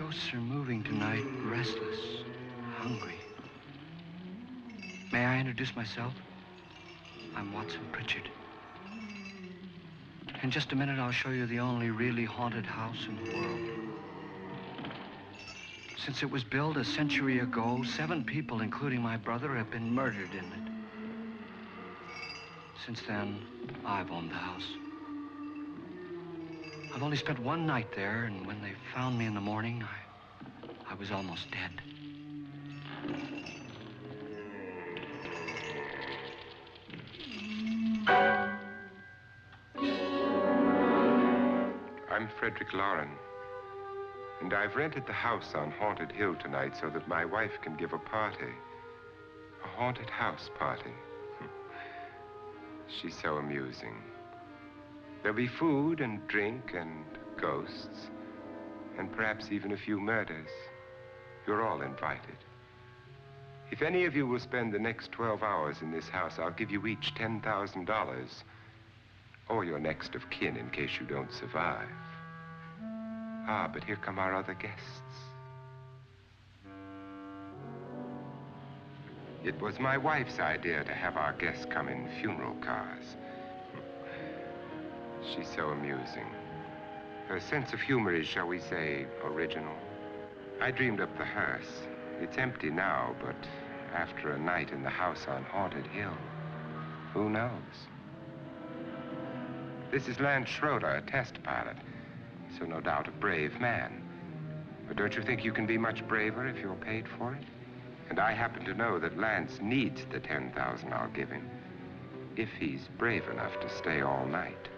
ghosts are moving tonight, restless, hungry. May I introduce myself? I'm Watson Pritchard. In just a minute, I'll show you the only really haunted house in the world. Since it was built a century ago, 7 people, including my brother, have been murdered in it. Since then, I've owned the house. I've only spent one night there, and when they found me in the morning, I was almost dead. I'm Frederick Lauren, and I've rented the house on Haunted Hill tonight so that my wife can give a party. A haunted house party. She's so amusing. There'll be food and drink and ghosts, and perhaps even a few murders. You're all invited. If any of you will spend the next 12 hours in this house, I'll give you each $10,000, or your next of kin in case you don't survive. Ah, but here come our other guests. It was my wife's idea to have our guests come in funeral cars. She's so amusing. Her sense of humor is, shall we say, original. I dreamed up the hearse. It's empty now, but after a night in the house on Haunted Hill, who knows? This is Lance Schroeder, a test pilot, so no doubt a brave man. But don't you think you can be much braver if you're paid for it? And I happen to know that Lance needs the $10,000 I'll give him, if he's brave enough to stay all night.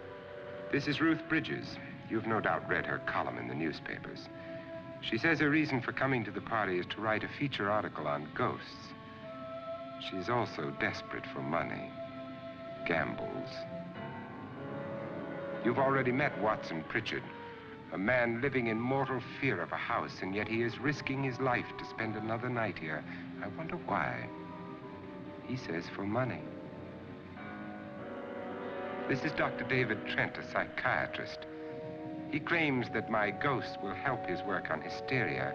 This is Ruth Bridges. You've no doubt read her column in the newspapers. She says her reason for coming to the party is to write a feature article on ghosts. She's also desperate for money, gambles. You've already met Watson Pritchard, a man living in mortal fear of a house, and yet he is risking his life to spend another night here. I wonder why. He says for money. This is Dr. David Trent, a psychiatrist. He claims that my ghost will help his work on hysteria.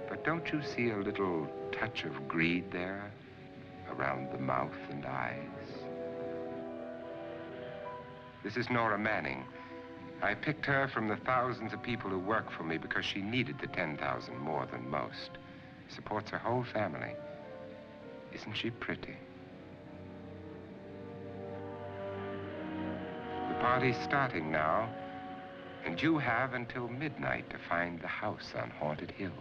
But don't you see a little touch of greed there around the mouth and eyes? This is Nora Manning. I picked her from the thousands of people who work for me because she needed the $10,000 more than most. Supports her whole family. Isn't she pretty? The party's starting now, and you have until midnight to find the house on Haunted Hill.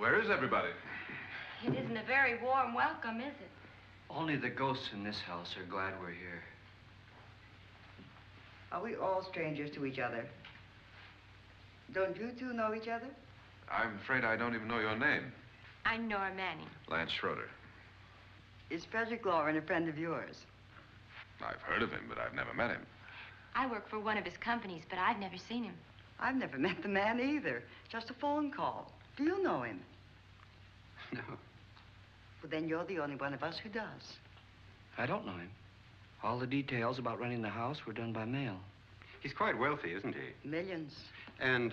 Where is everybody? It isn't a very warm welcome, is it? Only the ghosts in this house are glad we're here. Are we all strangers to each other? Don't you two know each other? I'm afraid I don't even know your name. I'm Nora Manning. Lance Schroeder. Is Frederick Lauren a friend of yours? I've heard of him, but I've never met him. I work for one of his companies, but I've never seen him. I've never met the man either. Just a phone call. Do you know him? No, Well, then you're the only one of us who does. I don't know him. All the details about renting the house were done by mail. He's quite wealthy, isn't he? Millions. And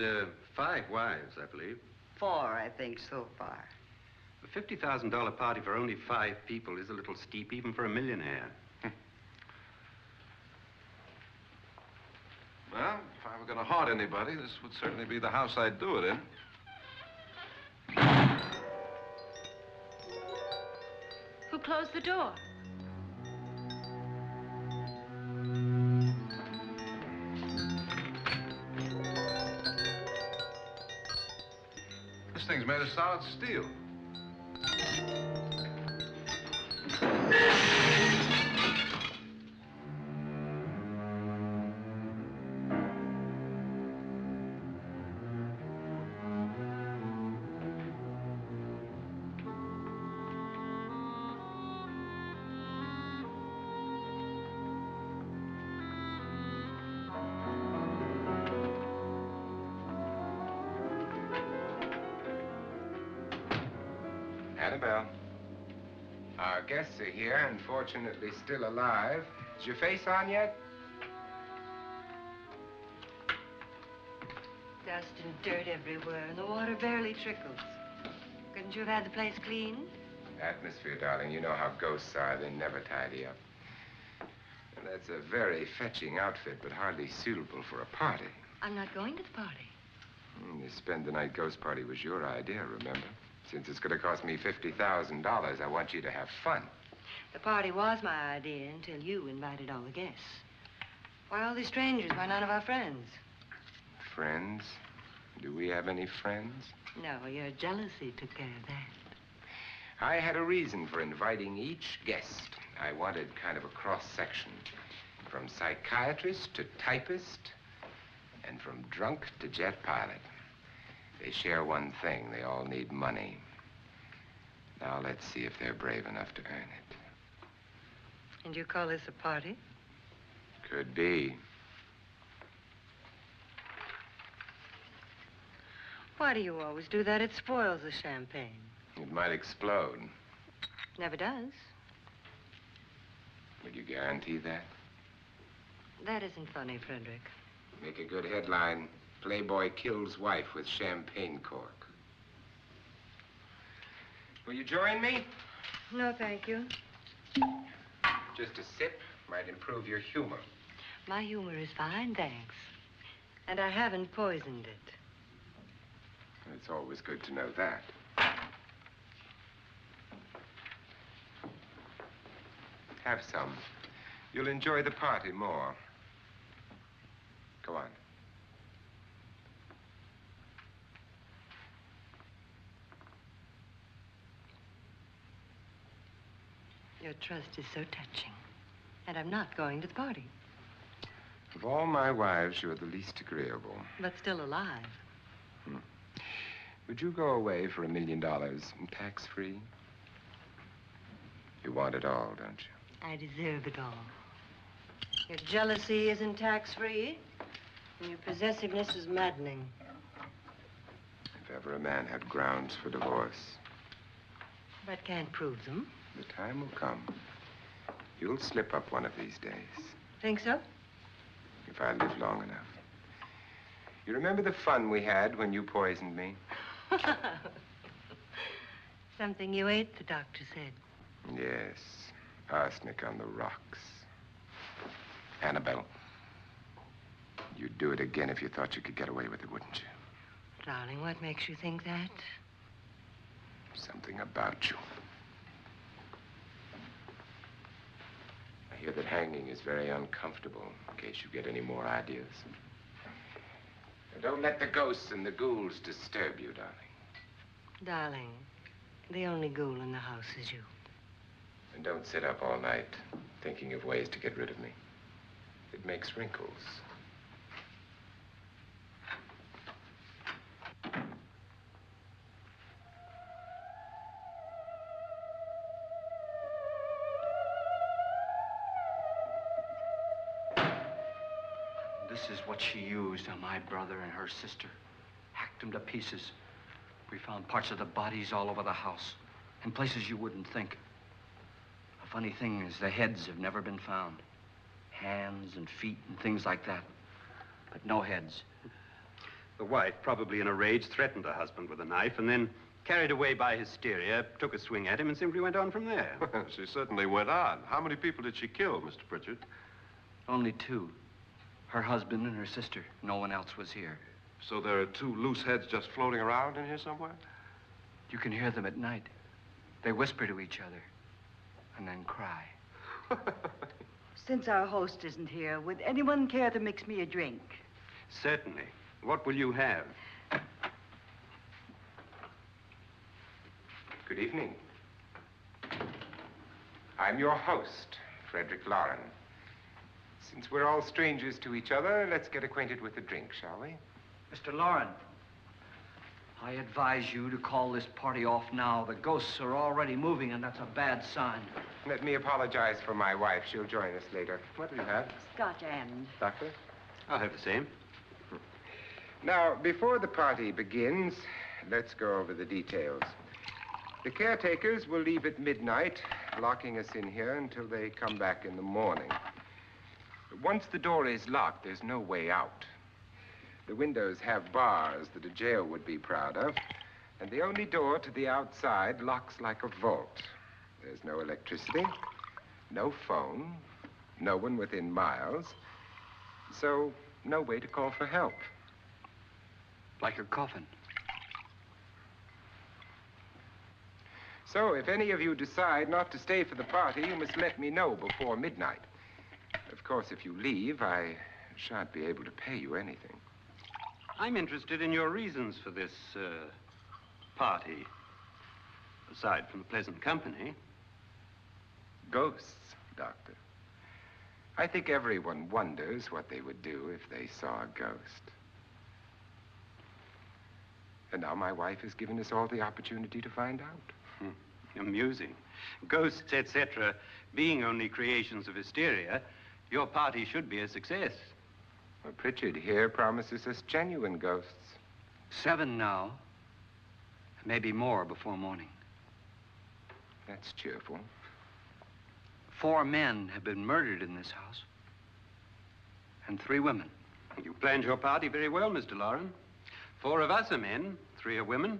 5 wives, I believe. 4, I think, so far. A $50,000 party for only 5 people is a little steep, even for a millionaire. Well, if I were going to haunt anybody, this would certainly be the house I'd do it in. Who closed the door? This thing's made of solid steel. Annabelle. Our guests are here, unfortunately still alive. Is your face on yet? Dust and dirt everywhere, and the water barely trickles. Couldn't you have had the place cleaned? Atmosphere, darling. You know how ghosts are. They never tidy up. And that's a very fetching outfit, but hardly suitable for a party. I'm not going to the party. The spend-the-night ghost party was your idea, remember? Since it's going to cost me $50,000, I want you to have fun. The party was my idea until you invited all the guests. Why all these strangers? Why none of our friends? Friends? Do we have any friends? No, your jealousy took care of that. I had a reason for inviting each guest. I wanted kind of a cross-section. From psychiatrist to typist, and from drunk to jet pilot. They share one thing. They all need money. Now let's see if they're brave enough to earn it. And you call this a party? Could be. Why do you always do that? It spoils the champagne. It might explode. Never does. Would you guarantee that? That isn't funny, Frederick. Make a good headline. Playboy kills wife with champagne cork. Will you join me? No, thank you. Just a sip might improve your humor. My humor is fine, thanks. And I haven't poisoned it. It's always good to know that. Have some. You'll enjoy the party more. Go on. Your trust is so touching. And I'm not going to the party. Of all my wives, you're the least agreeable. But still alive. Would you go away for $1 million tax-free? You want it all, don't you? I deserve it all. Your jealousy isn't tax-free, and your possessiveness is maddening. If ever a man had grounds for divorce, But can't prove them. the time will come. You'll slip up one of these days, Think so? if I live long enough. You remember the fun we had when you poisoned me? Something you ate, the doctor said. Yes, arsenic on the rocks. Annabelle, you'd do it again if you thought you could get away with it, wouldn't you? Darling, what makes you think that? Something about you. I hear that hanging is very uncomfortable, in case you get any more ideas. Now, don't let the ghosts and the ghouls disturb you, darling. Darling, the only ghoul in the house is you. And don't sit up all night thinking of ways to get rid of me. It makes wrinkles. This is what she used on my brother and her sister. Hacked them to pieces. We found parts of the bodies all over the house, in places you wouldn't think. The funny thing is the heads have never been found. Hands and feet and things like that. But no heads. The wife, probably in a rage, threatened her husband with a knife and then, carried away by hysteria, took a swing at him and simply went on from there. She certainly went on. How many people did she kill, Mr. Pritchard? Only two. Her husband and her sister. No one else was here. So there are two loose heads just floating around in here somewhere? You can hear them at night. They whisper to each other and then cry. Since our host isn't here, would anyone care to mix me a drink? Certainly. What will you have? Good evening. I'm your host, Frederick Lauren. Since we're all strangers to each other, let's get acquainted with a drink, shall we? Mr. Lauren, I advise you to call this party off now. The ghosts are already moving, and that's a bad sign. Let me apologize for my wife. She'll join us later. What do you have? Scotch and. Doctor? I'll have the same. Now, before the party begins, let's go over the details. The caretakers will leave at midnight, locking us in here until they come back in the morning. Once the door is locked, there's no way out. The windows have bars that a jail would be proud of, and the only door to the outside locks like a vault. There's no electricity, no phone, no one within miles, so no way to call for help. Like a coffin. So if any of you decide not to stay for the party, you must let me know before midnight. Of course, if you leave, I shan't be able to pay you anything. I'm interested in your reasons for this, party. Aside from the pleasant company. Ghosts, Doctor. I think everyone wonders what they would do if they saw a ghost. And now my wife has given us all the opportunity to find out. Amusing. Ghosts, etc., being only creations of hysteria, your party should be a success. Well, Pritchard here promises us genuine ghosts. 7 now. Maybe more before morning. That's cheerful. 4 men have been murdered in this house. And 3 women. You planned your party very well, Mr. Lauren. 4 of us are men, 3 are women.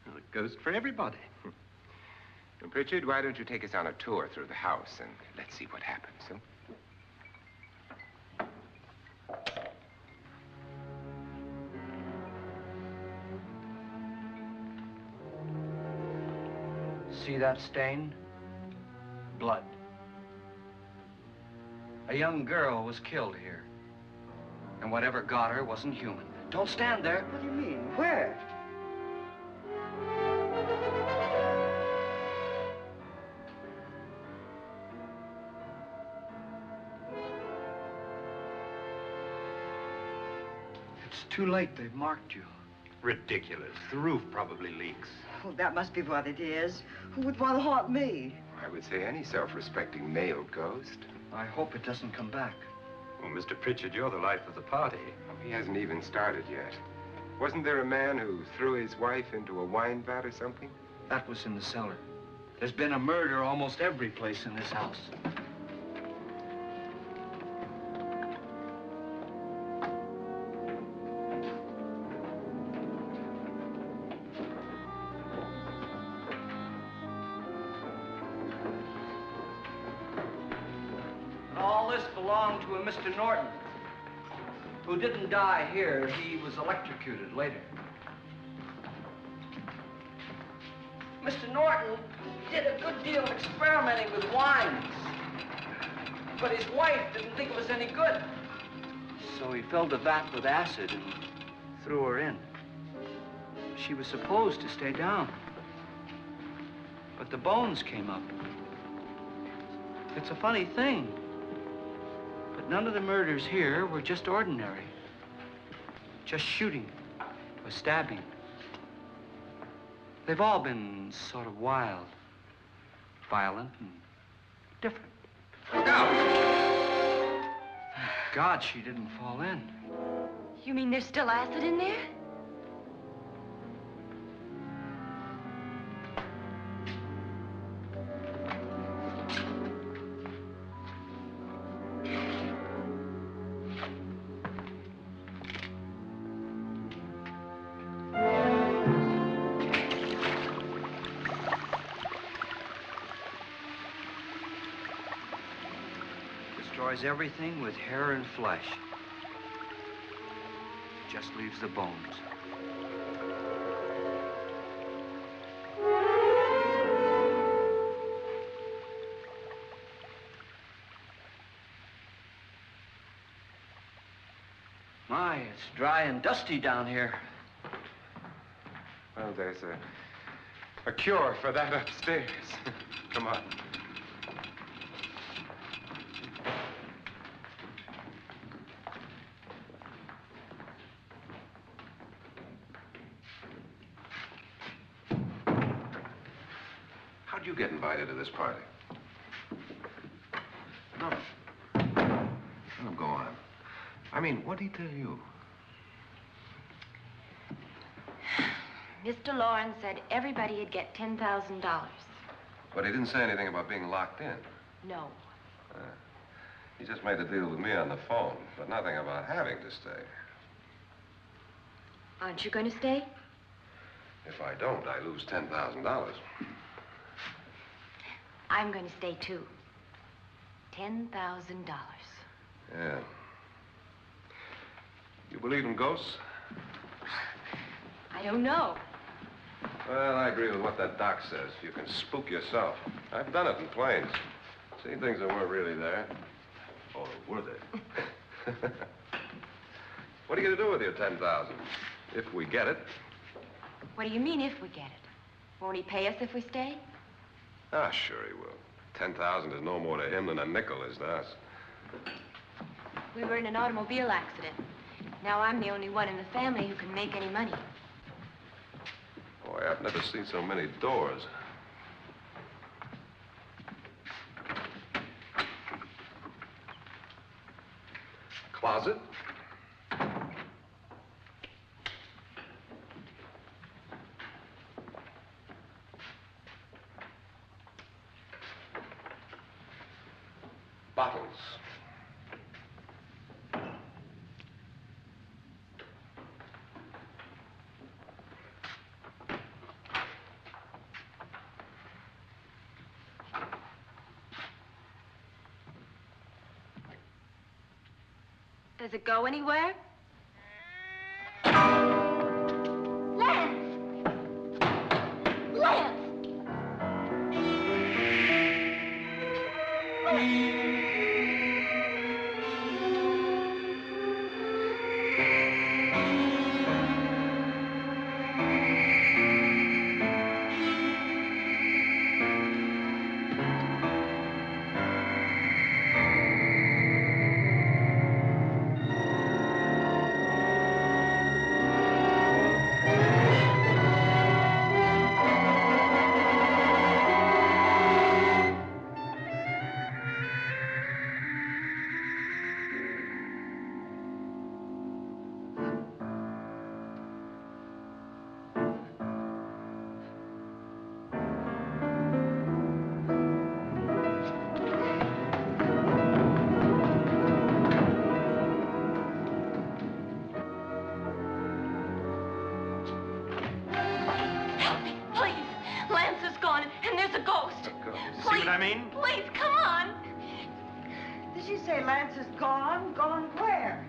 Well, a ghost for everybody. Well, Pritchard, why don't you take us on a tour through the house and let's see what happens, huh? See that stain? Blood. A young girl was killed here. And whatever got her wasn't human. Don't stand there. What do you mean? Where? It's too late. They've marked you. Ridiculous. The roof probably leaks. Oh, that must be what it is. Who would want to haunt me? I would say any self-respecting male ghost. I hope it doesn't come back. Well, Mr. Pritchard, you're the life of the party. Oh, he hasn't even started yet. Wasn't there a man who threw his wife into a wine vat or something? That was in the cellar. There's been a murder almost every place in this house. Belonged to a Mr. Norton, who didn't die here. He was electrocuted later. Mr. Norton did a good deal of experimenting with wines, but his wife didn't think it was any good. So he filled the vat with acid and threw her in. She was supposed to stay down. But the bones came up. It's a funny thing. But none of the murders here were just ordinary. Just shooting or stabbing. They've all been sort of wild, violent, and different. Look out! Thank God she didn't fall in. You mean there's still acid in there? Destroys everything with hair and flesh. Just leaves the bones. My, it's dry and dusty down here. Well, there's a cure for that upstairs. Come on. How'd you get invited to this party? No. No, go on. I mean, what did he tell you? Mr. Lawrence said everybody'd get $10,000. But he didn't say anything about being locked in. No. He just made a deal with me on the phone, but nothing about having to stay. Aren't you going to stay? If I don't, I lose $10,000. I'm going to stay, too. $10,000. Yeah. You believe in ghosts? I don't know. Well, I agree with what that doc says. You can spook yourself. I've done it in planes. Seen things that weren't really there. Or were they? What are you going to do with your $10,000? If we get it. What do you mean, if we get it? Won't he pay us if we stay? Ah, sure he will. 10,000 is no more to him than a nickel is to us. We were in an automobile accident. Now I'm the only one in the family who can make any money. Boy, I've never seen so many doors. Closet? Bottles. Does it go anywhere? Lance! Lance! See what I mean? Please, come on. Did she say Lance is gone? Gone where?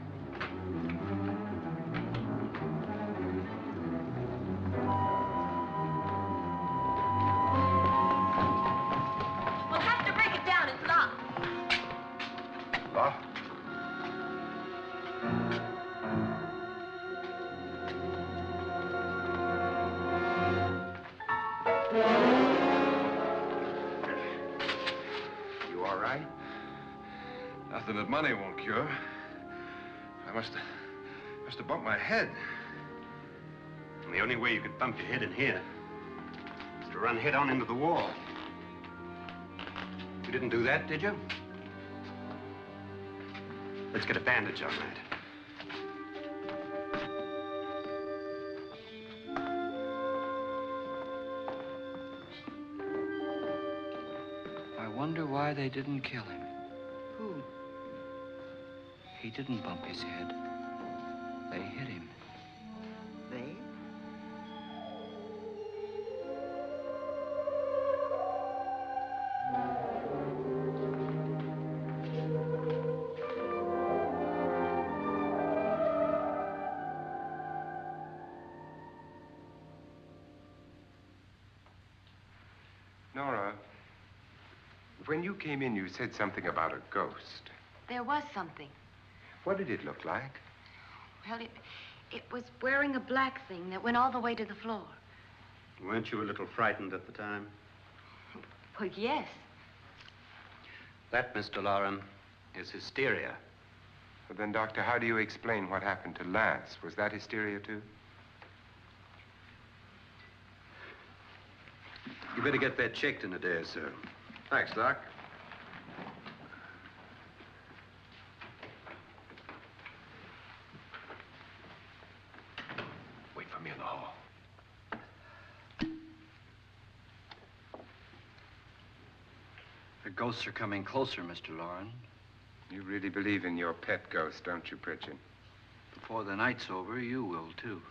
We'll have to break it down. It's locked. Locked? You all right? Nothing that money won't cure. I must have bumped my head. And the only way you could bump your head in here is to run head on into the wall. You didn't do that, did you? Let's get a bandage on that. I wonder why they didn't kill him. Who? He didn't bump his head. They hit him. They? Nora, when you came in, you said something about a ghost. There was something. What did it look like? Well, it was wearing a black thing that went all the way to the floor. Weren't you a little frightened at the time? Well, yes. That, Mr. Loren, is hysteria. Well, then, Doctor, how do you explain what happened to Lance? Was that hysteria, too? You better get that checked in a day or so. Thanks, Doc. Wait for me in the hall. The ghosts are coming closer, Mr. Loren. You really believe in your pet ghost, don't you, Pritchard? Before the night's over, you will, too.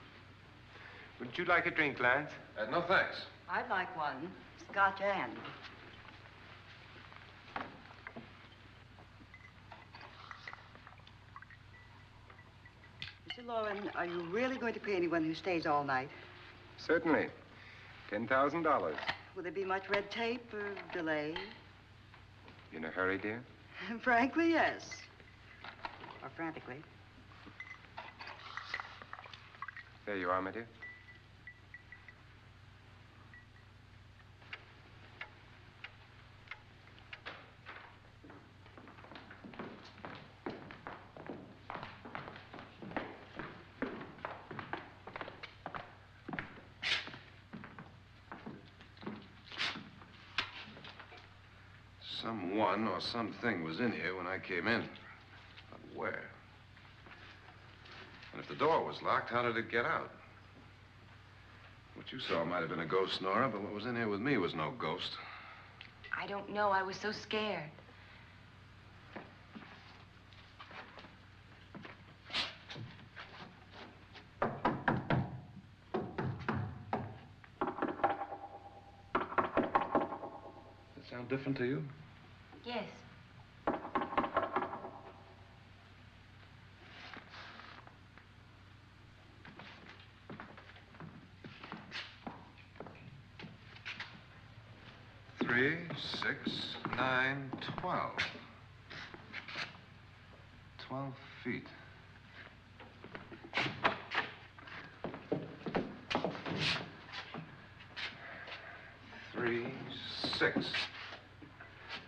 Would you like a drink, Lance? No, thanks. I'd like one. Scotch and. Mr. Loren, are you really going to pay anyone who stays all night? Certainly. $10,000. Will there be much red tape or delay? In a hurry, dear? Frankly, yes. Or frantically. There you are, my dear. Someone or something was in here when I came in. But where? And if the door was locked, how did it get out? What you saw might have been a ghost, Nora, but what was in here with me was no ghost. I don't know. I was so scared. Does it sound different to you? Yes. Three, 6, 9, 12. 12 feet. Three, 6.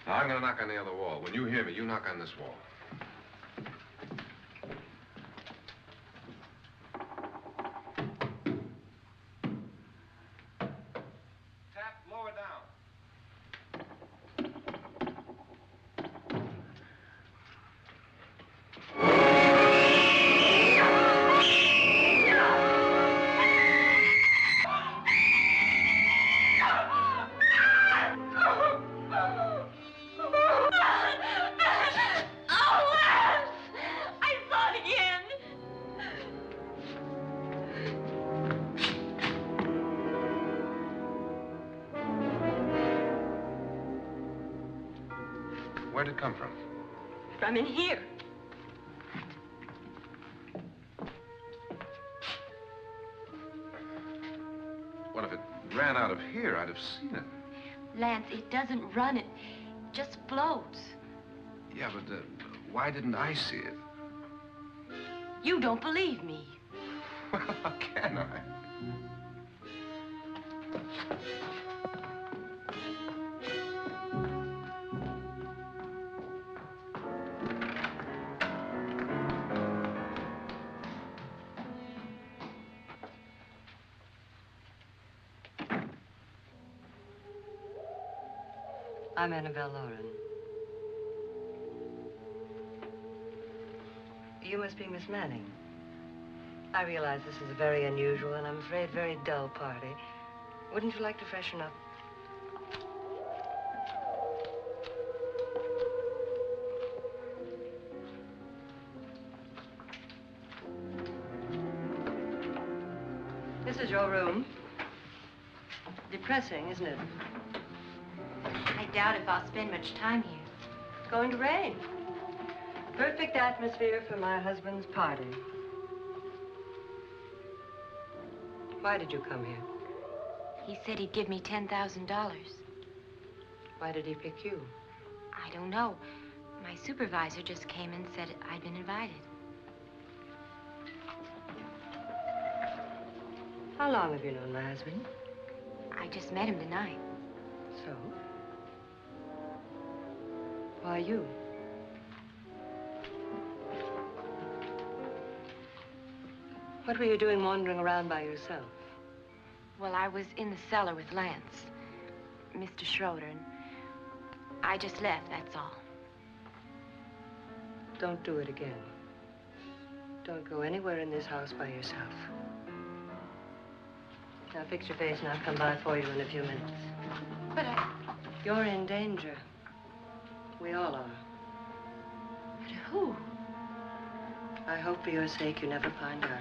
Now, I'm gonna knock on the other wall. When you hear me, you knock on this wall. Tap lower down. Where'd it come from? From in here. What if it ran out of here? I'd have seen it. Lance, it doesn't run. It just floats. Yeah, but why didn't I see it? You don't believe me. Well, how can I? I'm Annabelle Lauren. You must be Miss Manning. I realize this is a very unusual and I'm afraid very dull party. Wouldn't you like to freshen up? This is your room. Depressing, isn't it? I doubt if I'll spend much time here. It's going to rain. Perfect atmosphere for my husband's party. Why did you come here? He said he'd give me $10,000. Why did he pick you? I don't know. My supervisor just came and said I'd been invited. How long have you known my husband? I just met him tonight. So? Why you? What were you doing wandering around by yourself? Well, I was in the cellar with Lance, Mr. Schroeder, and I just left, that's all. Don't do it again. Don't go anywhere in this house by yourself. Now fix your face and I'll come by for you in a few minutes. But You're in danger. We all are. But who? I hope for your sake you never find out.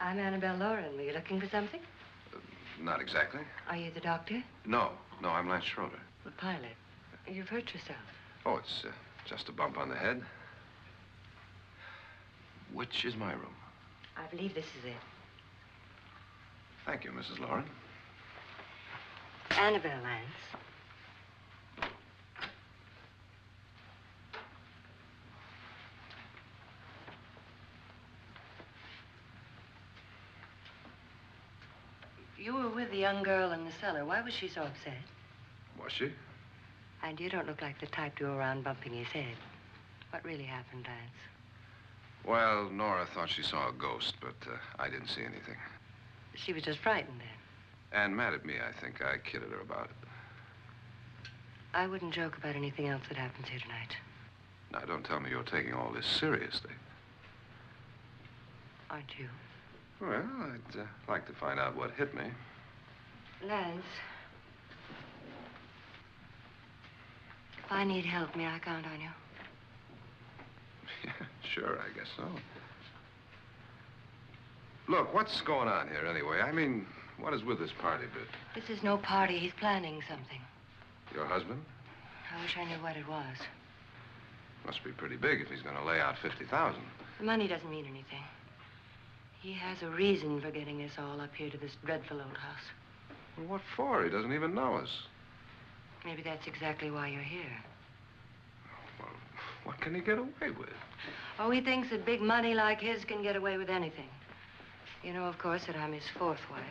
I'm Annabelle Lauren. Were you looking for something? Not exactly. Are you the doctor? No, I'm Lance Schroeder. The pilot. You've hurt yourself. Oh, it's just a bump on the head. Which is my room? I believe this is it. Thank you, Mrs. Lauren. Annabelle Lance. You were with the young girl in the cellar. Why was she so upset? Was she? And you don't look like the type to go around bumping his head. What really happened, Lance? Well, Nora thought she saw a ghost, but I didn't see anything. She was just frightened then. And mad at me, I think. I kidded her about it. I wouldn't joke about anything else that happens here tonight. Now, don't tell me you're taking all this seriously. Aren't you? Well, I'd like to find out what hit me. Lance. If I need help, may I count on you? Yeah, sure, I guess so. Look, what's going on here anyway? I mean, what is with this party bit? This is no party. He's planning something. Your husband? I wish I knew what it was. Must be pretty big if he's going to lay out 50,000. The money doesn't mean anything. He has a reason for getting us all up here to this dreadful old house. Well, what for? He doesn't even know us. Maybe that's exactly why you're here. Well, what can he get away with? Oh, he thinks that big money like his can get away with anything. You know, of course, that I'm his fourth wife.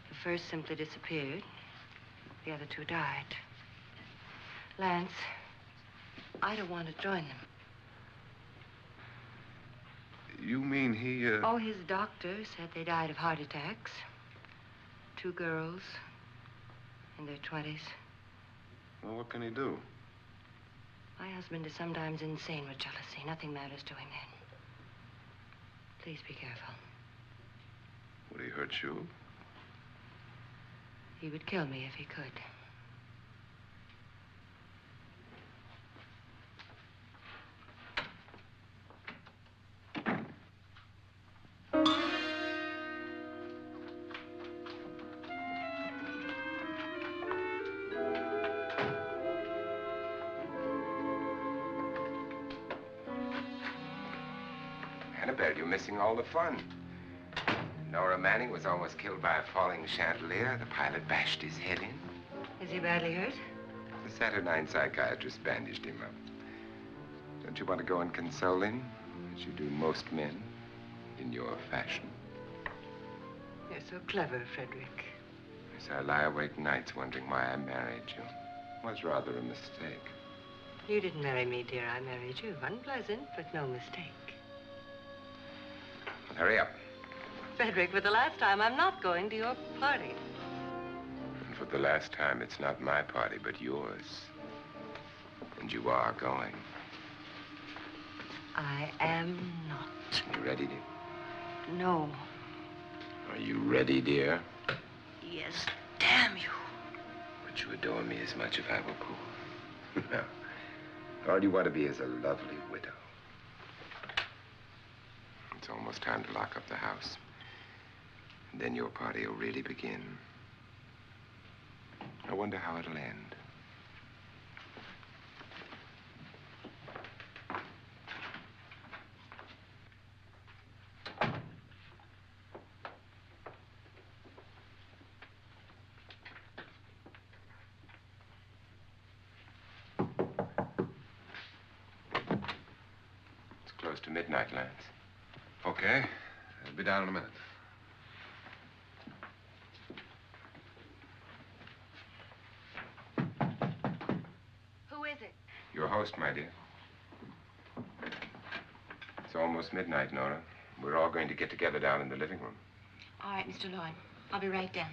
The first simply disappeared. The other two died. Lance, I don't want to join them. You mean he, Oh, his doctor said they died of heart attacks. 2 girls in their 20s. Well, what can he do? My husband is sometimes insane with jealousy. Nothing matters to him then. Please be careful. Would he hurt you? He would kill me if he could. Annabelle, you're missing all the fun. Nora Manning was almost killed by a falling chandelier. The pilot bashed his head in. Is he badly hurt? The Saturnine psychiatrist bandaged him up. Don't you want to go and console him, as you do most men, in your fashion? You're so clever, Frederick. Yes, I lie awake nights wondering why I married you. Was rather a mistake. You didn't marry me, dear. I married you. Unpleasant, but no mistake. Well, hurry up. Frederick, for the last time, I'm not going to your party. And for the last time, it's not my party, but yours. And you are going. I am not. You ready, dear? No. Are you ready, dear? Yes, damn you. Would you adore me as much if I were poor? No. All you want to be is a lovely widow. It's almost time to lock up the house. And then your party will really begin. I wonder how it'll end. It's close to midnight, Lance. Okay. I'll be down in a minute. Who is it? Your host, my dear. It's almost midnight, Nora. We're all going to get together down in the living room. All right, Mr. Lloyd. I'll be right down.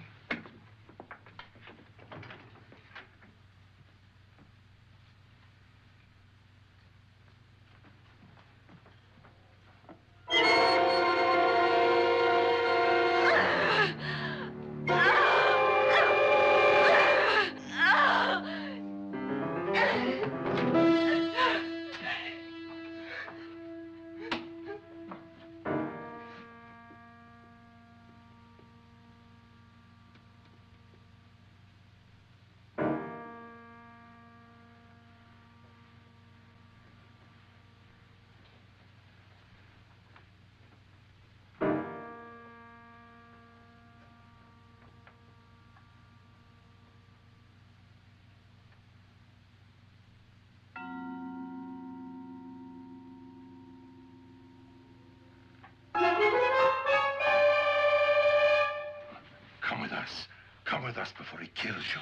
Come with us. Come with us before he kills you.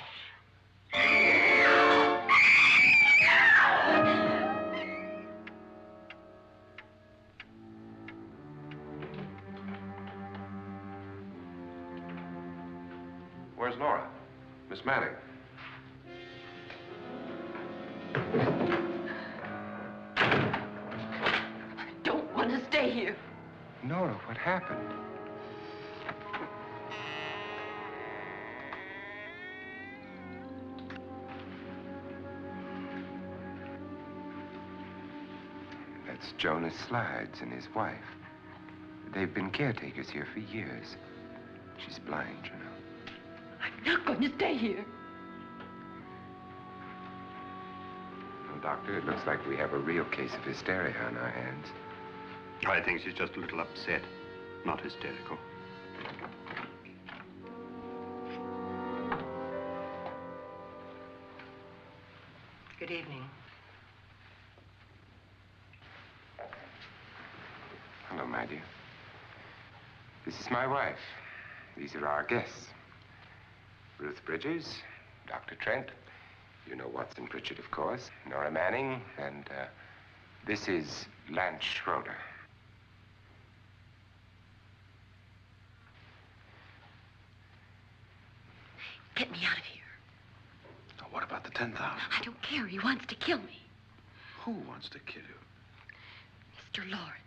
Where's Laura? Miss Manning. I don't want to stay here. Nora, what happened? That's Jonas Slides and his wife. They've been caretakers here for years. She's blind, you know. I'm not going to stay here. Well, Doctor, it looks like we have a real case of hysteria on our hands. I think she's just a little upset, not hysterical. Good evening. Hello, my dear. This is my wife. These are our guests. Ruth Bridges, Dr. Trent. You know Watson Pritchard, of course. Nora Manning, and this is Lance Schroeder. Get me out of here. Now, what about the 10,000? I don't care. He wants to kill me. Who wants to kill you? Mr. Lawrence.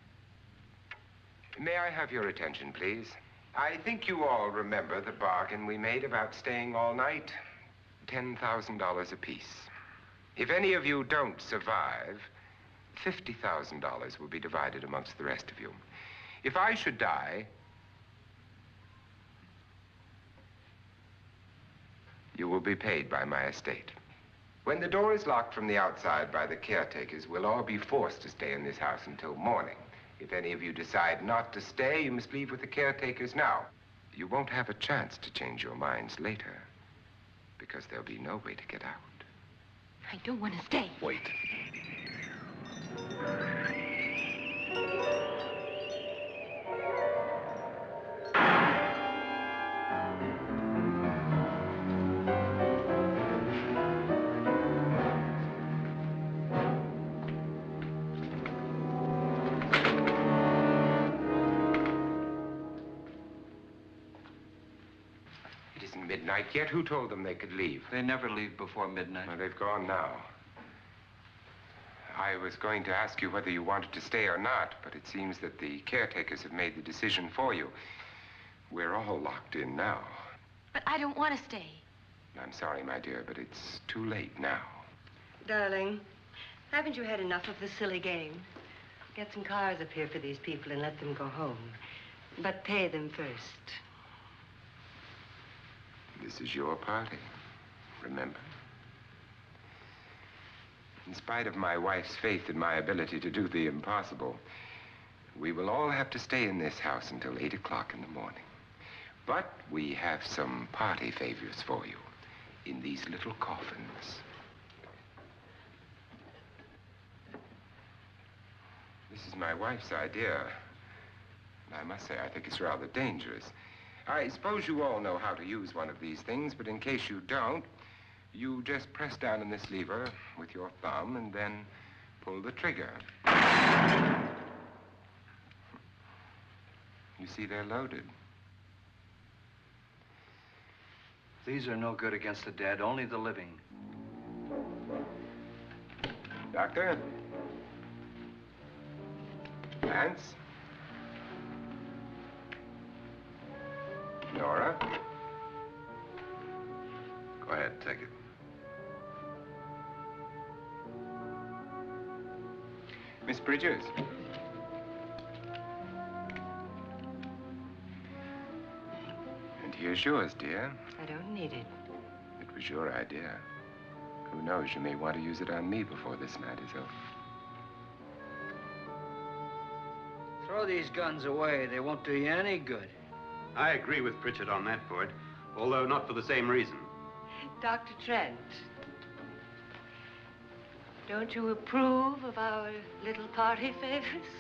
May I have your attention, please? I think you all remember the bargain we made about staying all night. $10,000 apiece. If any of you don't survive, $50,000 will be divided amongst the rest of you. If I should die, you will be paid by my estate. When the door is locked from the outside by the caretakers, we'll all be forced to stay in this house until morning. If any of you decide not to stay, you must leave with the caretakers now. You won't have a chance to change your minds later, because there'll be no way to get out. I don't want to stay. Wait. midnight yet? Who told them they could leave? They never leave before midnight. Well, they've gone now. I was going to ask you whether you wanted to stay or not, but it seems that the caretakers have made the decision for you. We're all locked in now. But I don't want to stay. I'm sorry, my dear, but it's too late now. Darling, haven't you had enough of the silly game? Get some cars up here for these people and let them go home. But pay them first. This is your party, remember? In spite of my wife's faith in my ability to do the impossible, we will all have to stay in this house until 8 o'clock in the morning. But we have some party favors for you in these little coffins. This is my wife's idea. And I must say, I think it's rather dangerous. I suppose you all know how to use one of these things, but in case you don't, you just press down on this lever with your thumb and then pull the trigger. You see, they're loaded. These are no good against the dead, only the living. Doctor? Lance? Nora? Go ahead, take it. Miss Bridges? And here's yours, dear. I don't need it. It was your idea. Who knows, you may want to use it on me before this night is over. Throw these guns away. They won't do you any good. I agree with Pritchard on that point, although not for the same reason. Dr. Trent, don't you approve of our little party favors?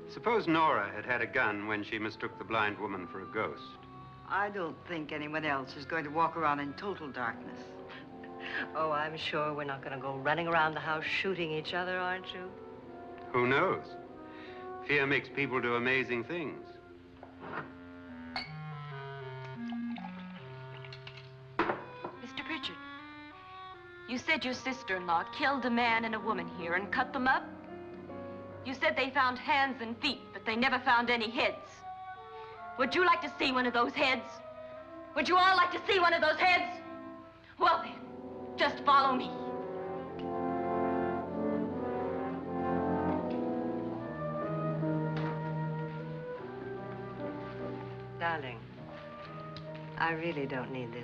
Suppose Nora had had a gun when she mistook the blind woman for a ghost. I don't think anyone else is going to walk around in total darkness. Oh, I'm sure we're not going to go running around the house shooting each other, aren't you? Who knows? Fear makes people do amazing things. Mr. Pritchard, you said your sister-in-law killed a man and a woman here and cut them up? You said they found hands and feet, but they never found any heads. Would you like to see one of those heads? Would you all like to see one of those heads? Well then, just follow me. Darling, I really don't need this.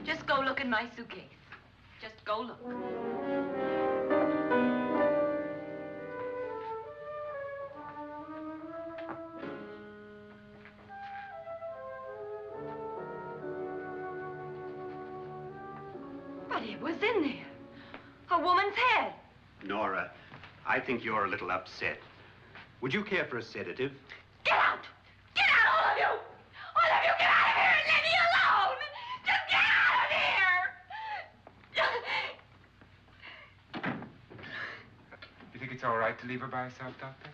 Just go look in my suitcase. Just go look. But it was in there. A woman's head. Nora, I think you're a little upset. Would you care for a sedative? Get out! Get out, all of you! All of you, get out of here and leave me alone! Just get out of here! You think it's all right to leave her by herself, Doctor?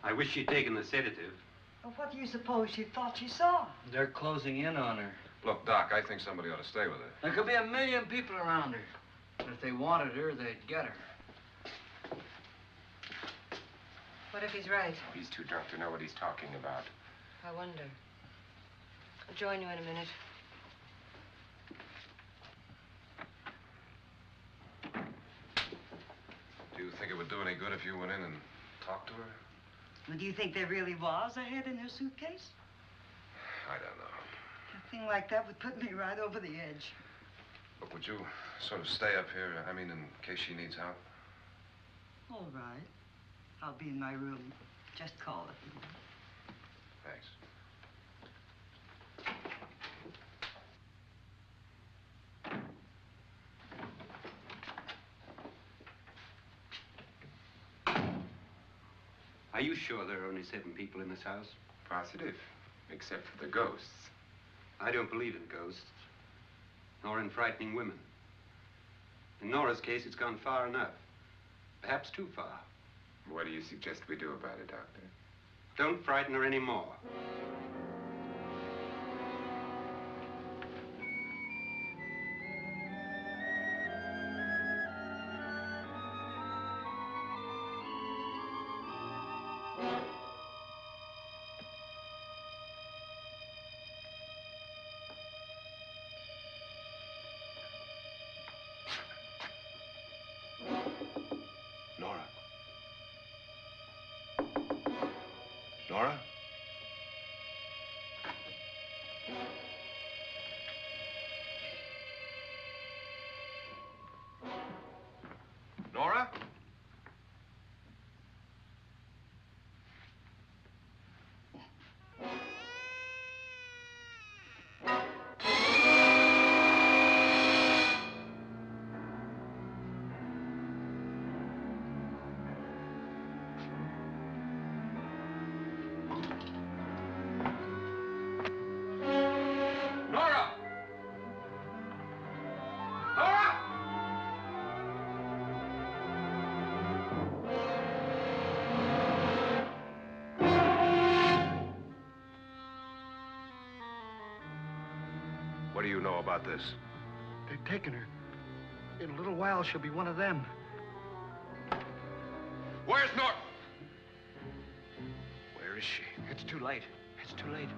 I wish she'd taken the sedative. Well, what do you suppose she thought she saw? They're closing in on her. Look, Doc, I think somebody ought to stay with her. There could be 1 million people around her. But if they wanted her, they'd get her. What if he's right? Oh, he's too drunk to know what he's talking about. I wonder. I'll join you in a minute. Do you think it would do any good if you went in and talked to her? Well, do you think there really was a head in her suitcase? I don't know. A thing like that would put me right over the edge. Look, would you sort of stay up here, I mean, in case she needs help? All right. I'll be in my room. Just call it. Thanks. Are you sure there are only 7 people in this house? Positive, except for the ghosts. I don't believe in ghosts, nor in frightening women. In Nora's case, it's gone far enough. Perhaps too far. What do you suggest we do about it, Doctor? Don't frighten her anymore. Nora? Nora? Nora? Nora! Nora! What do you know about this? They've taken her. In a little while, she'll be one of them. Where's Nora? Where is she? It's too late. It's too late.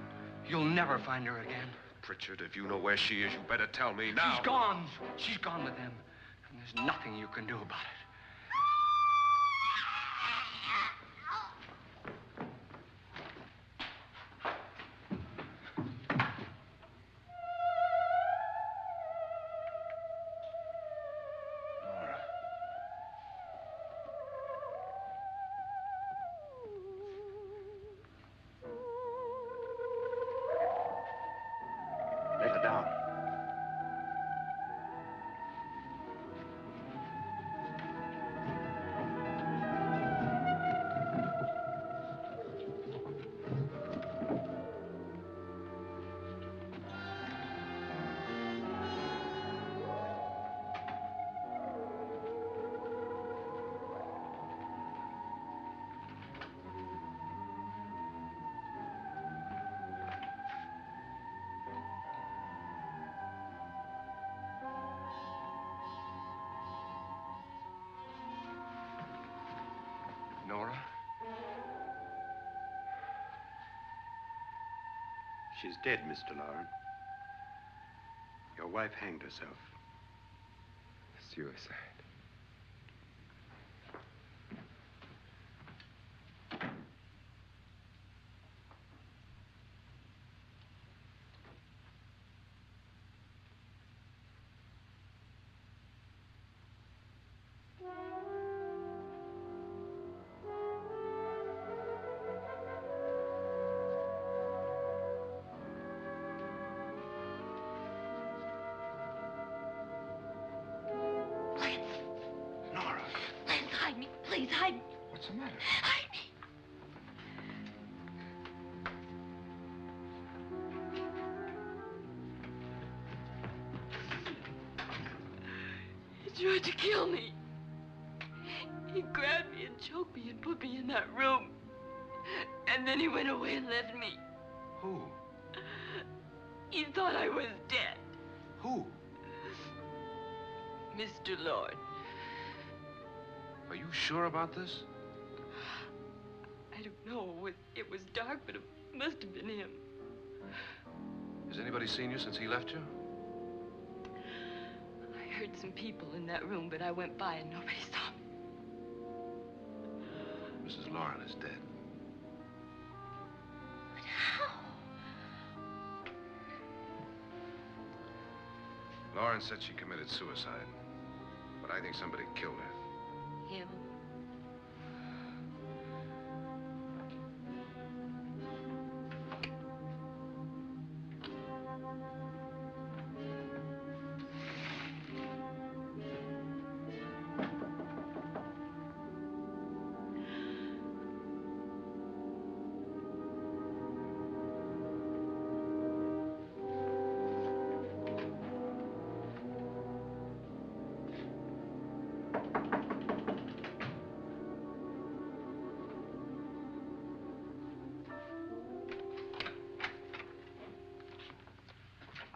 You'll never find her again. Pritchard, if you know where she is, you better tell me now. She's gone. She's gone with them. And there's nothing you can do about it. Nora. Let her down. Nora? She's dead, Mr. Lauren. Your wife hanged herself. Suicide. Nora, Lance, hide me. Please, hide me. what's the matter? Hide me. He tried to kill me. He grabbed me and choked me and put me in that room. And then he went away and left me. Who? He thought I was dead. Who? Mr. Lord. Are you sure about this? I don't know. It was dark, but it must have been him. Has anybody seen you since he left you? I heard some people in that room, but I went by and nobody saw me. Mrs. Lauren is dead. But how? Lauren said she committed suicide, but I think somebody killed her. Him?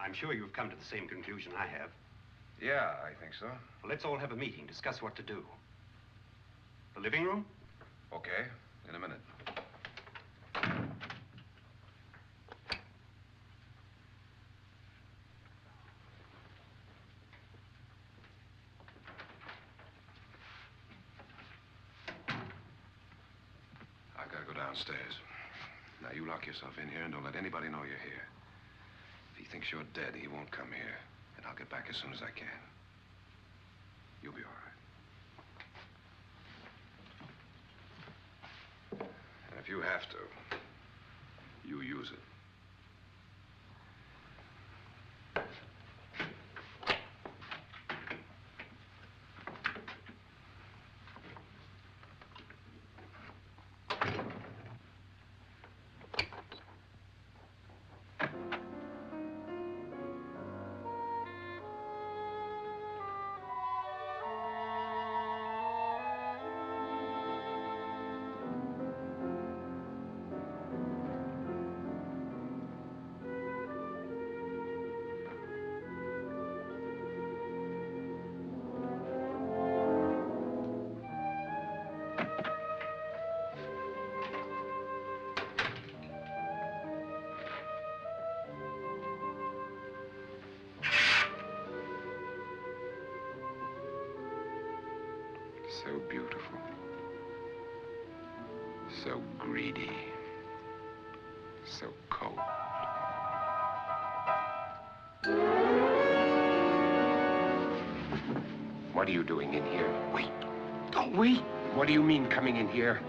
I'm sure you've come to the same conclusion I have. Yeah, I think so. Well, let's all have a meeting, discuss what to do. The living room? Okay, in a minute. I gotta go downstairs. Now, you lock yourself in here and don't let anybody know you're here. If he thinks you're dead, he won't come here. And I'll get back as soon as I can. You'll be all right. And if you have to, you use it. So beautiful. So greedy. So cold. What are you doing in here? Wait. Don't wait. What do you mean coming in here?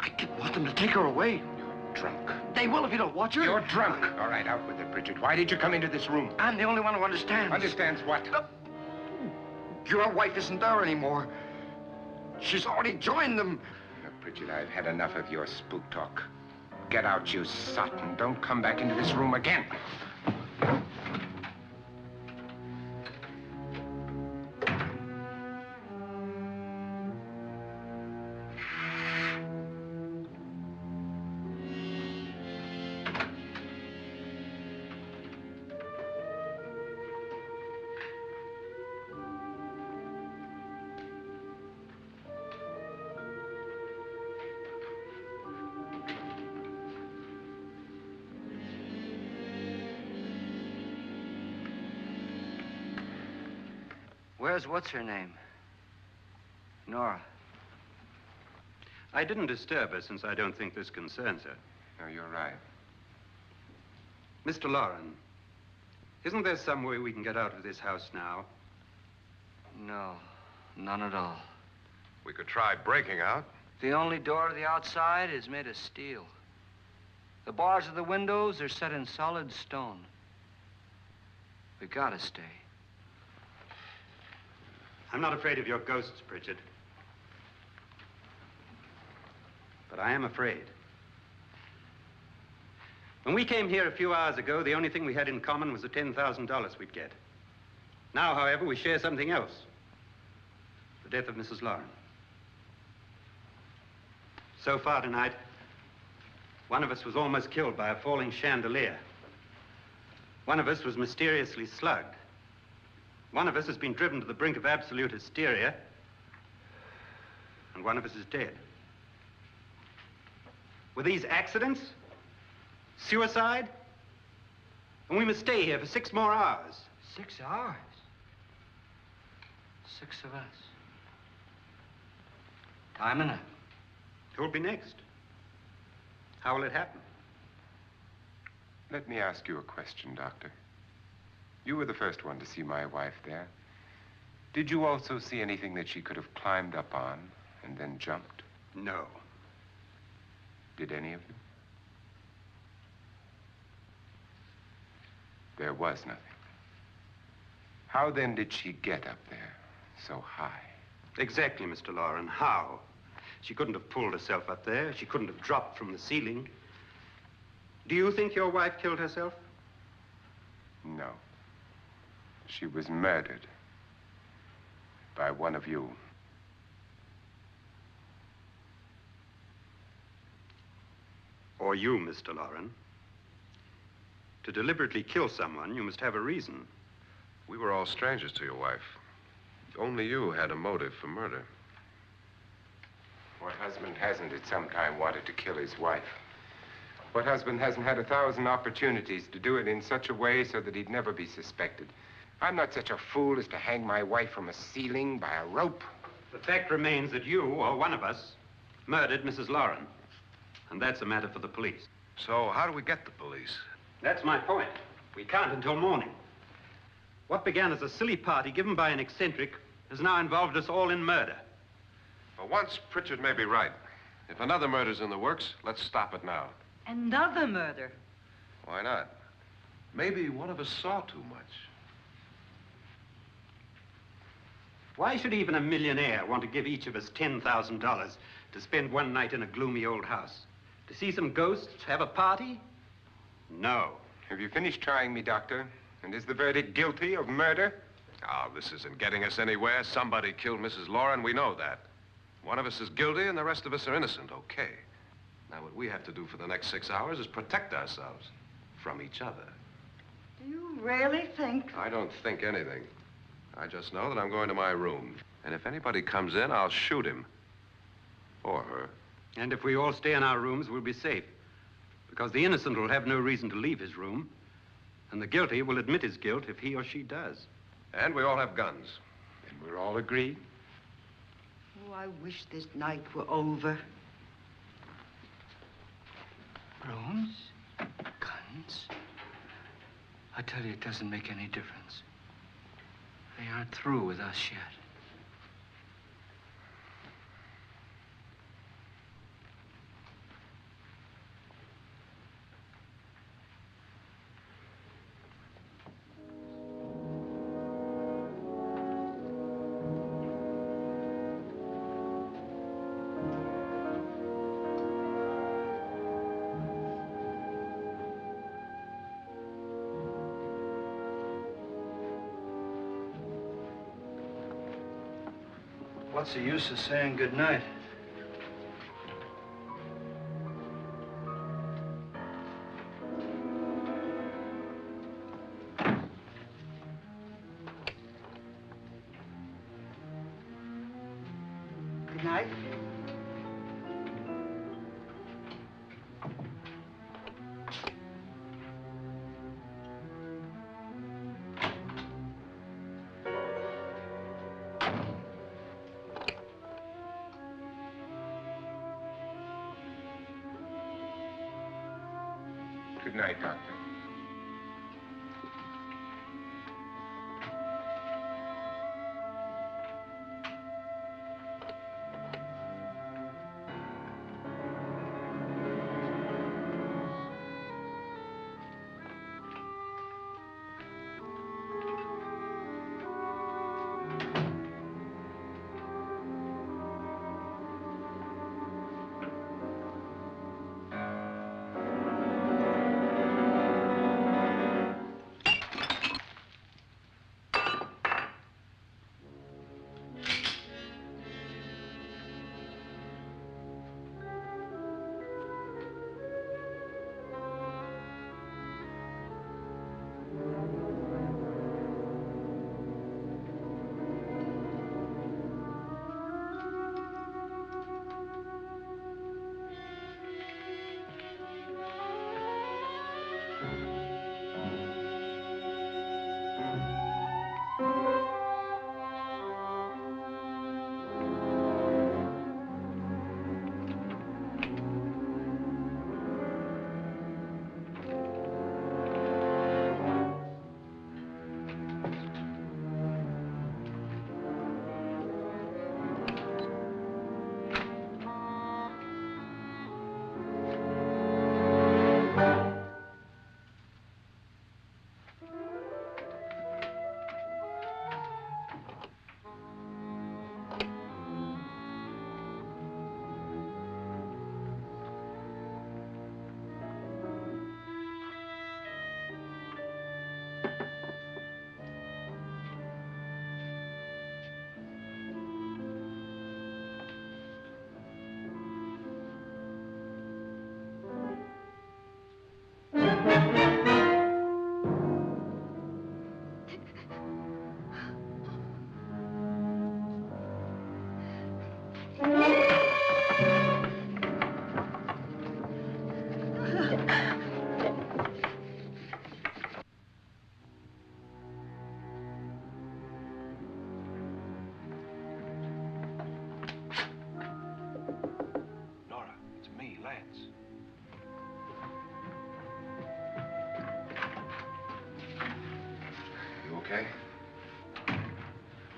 I didn't want them to take her away. You're drunk. They will if you don't watch her. You're drunk. All right, out with it, Bridget. Why did you come into this room? I'm the only one who understands. Understands what? Your wife isn't there anymore. She's already joined them. Now, Bridget, I've had enough of your spook talk. Get out, you sot, and don't come back into this room again. Where's what's-her-name? Nora. I didn't disturb her since I don't think this concerns her. No, you're right. Mr. Loren, isn't there some way we can get out of this house now? No, none at all. We could try breaking out. The only door to the outside is made of steel. The bars of the windows are set in solid stone. We gotta stay. I'm not afraid of your ghosts, Bridget. But I am afraid. When we came here a few hours ago, the only thing we had in common was the $10,000 we'd get. Now, however, we share something else. The death of Mrs. Loren. So far tonight, one of us was almost killed by a falling chandelier. One of us was mysteriously slugged. One of us has been driven to the brink of absolute hysteria, and one of us is dead. Were these accidents? Suicide? And we must stay here for 6 more hours. 6 hours? 6 of us. Time enough. Who'll be next? How will it happen? Let me ask you a question, Doctor. You were the first one to see my wife there. Did you also see anything that she could have climbed up on and then jumped? No. Did any of you? There was nothing. How then did she get up there so high? Exactly, Mr. Loren. How? She couldn't have pulled herself up there. She couldn't have dropped from the ceiling. Do you think your wife killed herself? No. She was murdered by one of you. Or you, Mr. Loren. To deliberately kill someone, you must have a reason. We were all strangers to your wife. Only you had a motive for murder. What husband hasn't at some time wanted to kill his wife? What husband hasn't had 1,000 opportunities to do it in such a way so that he'd never be suspected? I'm not such a fool as to hang my wife from a ceiling by a rope. The fact remains that you, or one of us, murdered Mrs. Lauren. And that's a matter for the police. So how do we get the police? That's my point. We can't until morning. What began as a silly party given by an eccentric has now involved us all in murder. For once, Pritchard may be right. If another murder's in the works, let's stop it now. Another murder. Why not? Maybe one of us saw too much. Why should even a millionaire want to give each of us $10,000 to spend one night in a gloomy old house? To see some ghosts, have a party? No. Have you finished trying me, Doctor? And is the verdict guilty of murder? Oh, this isn't getting us anywhere. Somebody killed Mrs. Lauren. We know that. One of us is guilty and the rest of us are innocent, okay. Now, what we have to do for the next 6 hours is protect ourselves from each other. Do you really think? I don't think anything. I just know that I'm going to my room. And if anybody comes in, I'll shoot him. Or her. And if we all stay in our rooms, we'll be safe. Because the innocent will have no reason to leave his room. And the guilty will admit his guilt if he or she does. And we all have guns. And we're all agreed? Oh, I wish this night were over. Rooms? Guns? I tell you, it doesn't make any difference. They aren't through with us yet. What's the use of saying goodnight? Good night. Good night, Doctor. Nora, it's me, Lance. You okay?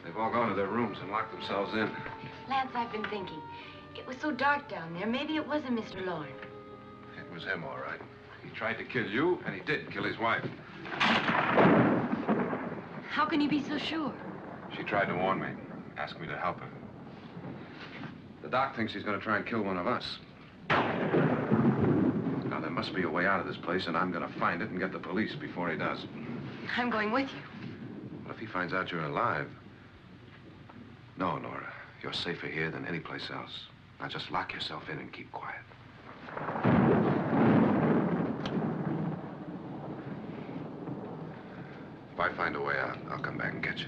They've all gone to their rooms and locked themselves in. Lance, I've been thinking. It was so dark down there. Maybe it wasn't Mr. Lorne. It was him, all right. He tried to kill you, and he did kill his wife. How can you be so sure? She tried to warn me, asked me to help her. The doc thinks he's going to try and kill one of us. Now, there must be a way out of this place, and I'm going to find it and get the police before he does. I'm going with you. What if he finds out you're alive? No, Nora. You're safer here than any place else. Now, just lock yourself in and keep quiet. If I find a way out, I'll come back and get you.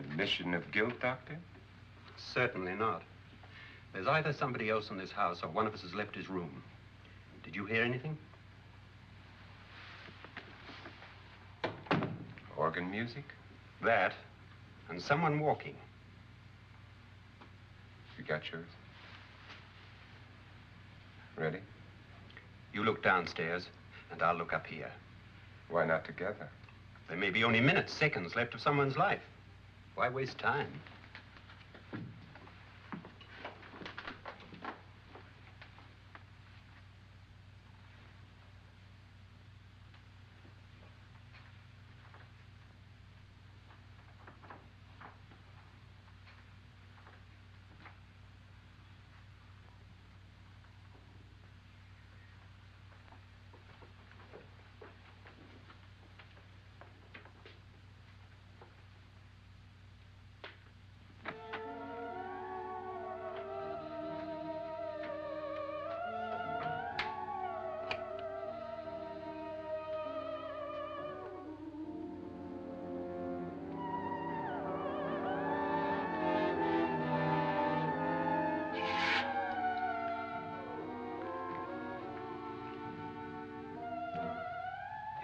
Admission of guilt, Doctor? Certainly not. There's either somebody else in this house or one of us has left his room. Did you hear anything? Organ music? That, and someone walking. You got yours? Ready? You look downstairs, and I'll look up here. Why not together? There may be only minutes, seconds left of someone's life. Why waste time?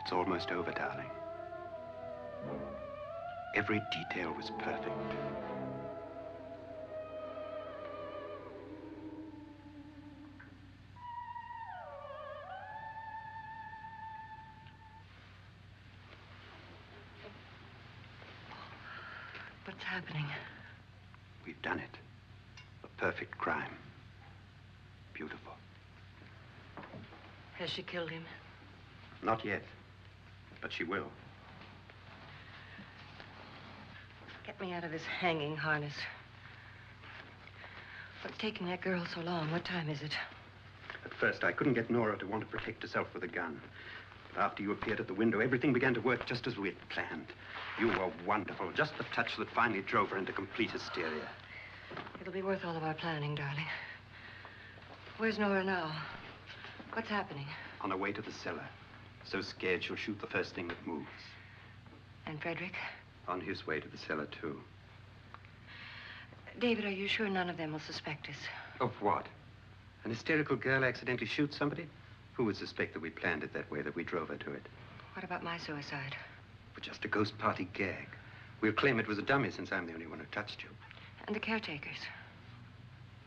It's almost over, darling. Every detail was perfect. What's happening? We've done it. A perfect crime. Beautiful. Has she killed him? Not yet, but she will. Get me out of this hanging harness. What's taking that girl so long? What time is it? At first, I couldn't get Nora to want to protect herself with a gun. But after you appeared at the window, everything began to work just as we had planned. You were wonderful. Just the touch that finally drove her into complete hysteria. It'll be worth all of our planning, darling. Where's Nora now? What's happening? On her way to the cellar. So scared she'll shoot the first thing that moves. And Frederick? On his way to the cellar, too. David, are you sure none of them will suspect us? Of what? An hysterical girl accidentally shoots somebody? Who would suspect that we planned it that way, that we drove her to it? What about my suicide? But just a ghost party gag. We'll claim it was a dummy since I'm the only one who touched you. And the caretakers?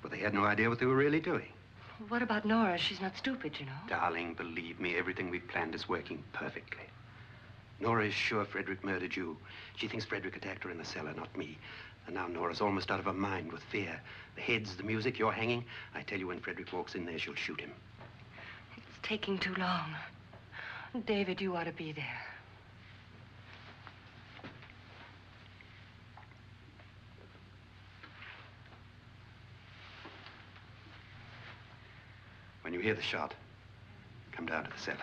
Well, they had no idea what they were really doing. What about Nora? She's not stupid, you know. Darling, believe me, everything we planned is working perfectly. Nora is sure Frederick murdered you. She thinks Frederick attacked her in the cellar, not me. And now Nora's almost out of her mind with fear. The heads, the music, you're hanging. I tell you, when Frederick walks in there, she'll shoot him. It's taking too long. David, you ought to be there. When you hear the shot, come down to the cellar.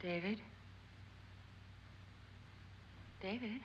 David? David?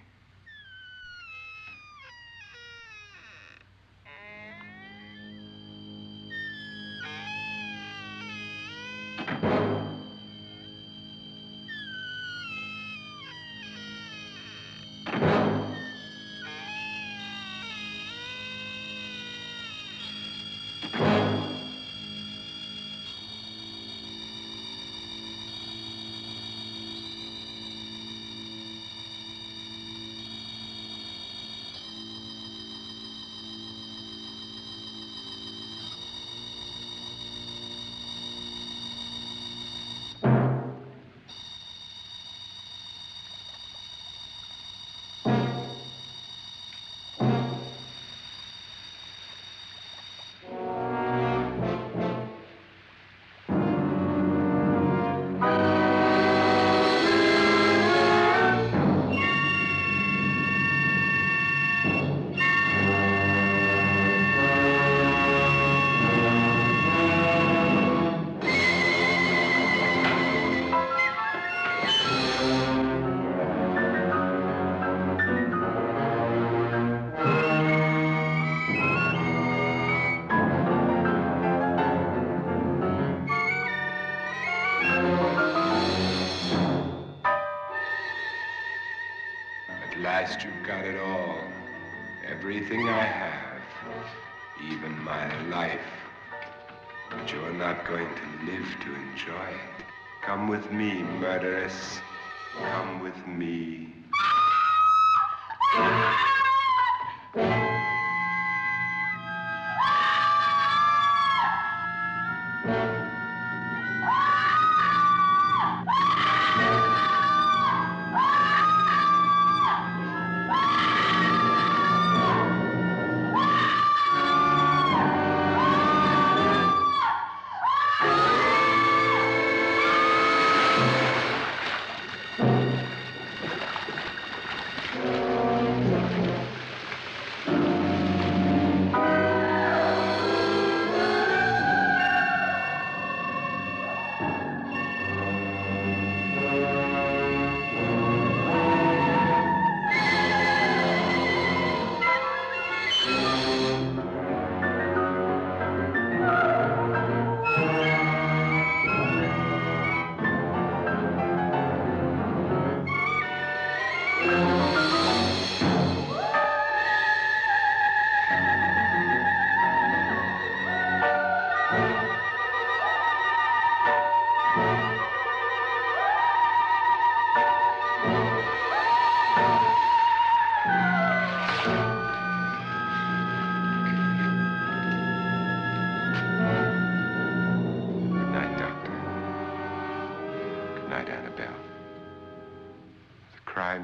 At last you've got it all. Everything I have. Even my life. But you're not going to live to enjoy it. Come with me, murderess. Come with me.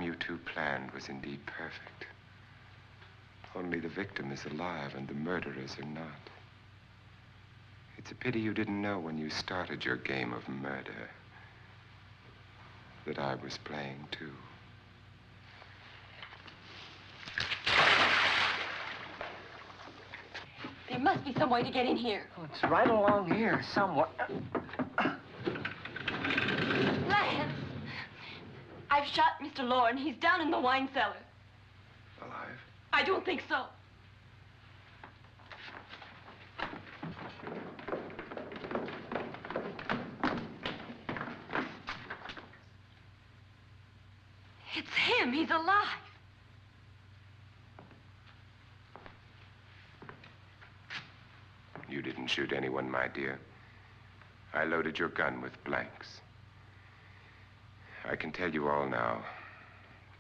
You two planned was indeed perfect. Only the victim is alive and the murderers are not. It's a pity you didn't know when you started your game of murder that I was playing too. There must be some way to get in here. Oh, it's right along here somewhere. Lance! I've shot Mr. Loren. He's down in the wine cellar. Alive? I don't think so. It's him. He's alive. You didn't shoot anyone, my dear. I loaded your gun with blanks. I can tell you all now.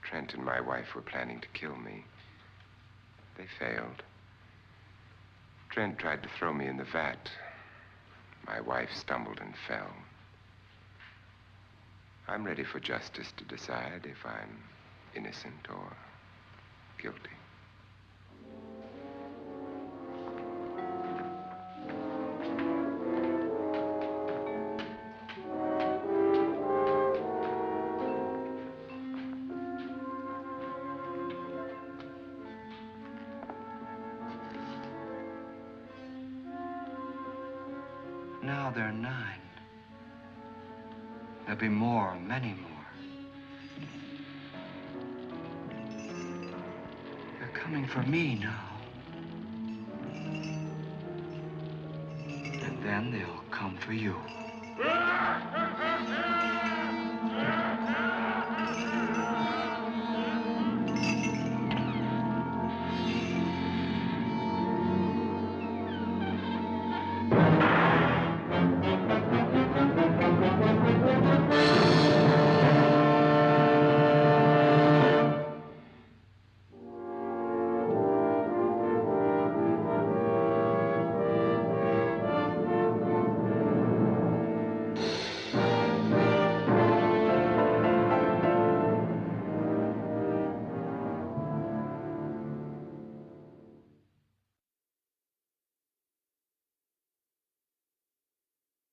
Trent and my wife were planning to kill me. They failed. Trent tried to throw me in the vat. My wife stumbled and fell. I'm ready for justice to decide if I'm innocent or guilty. Now they're 9. There'll be more, many more. They're coming for me now. And then they'll come for you.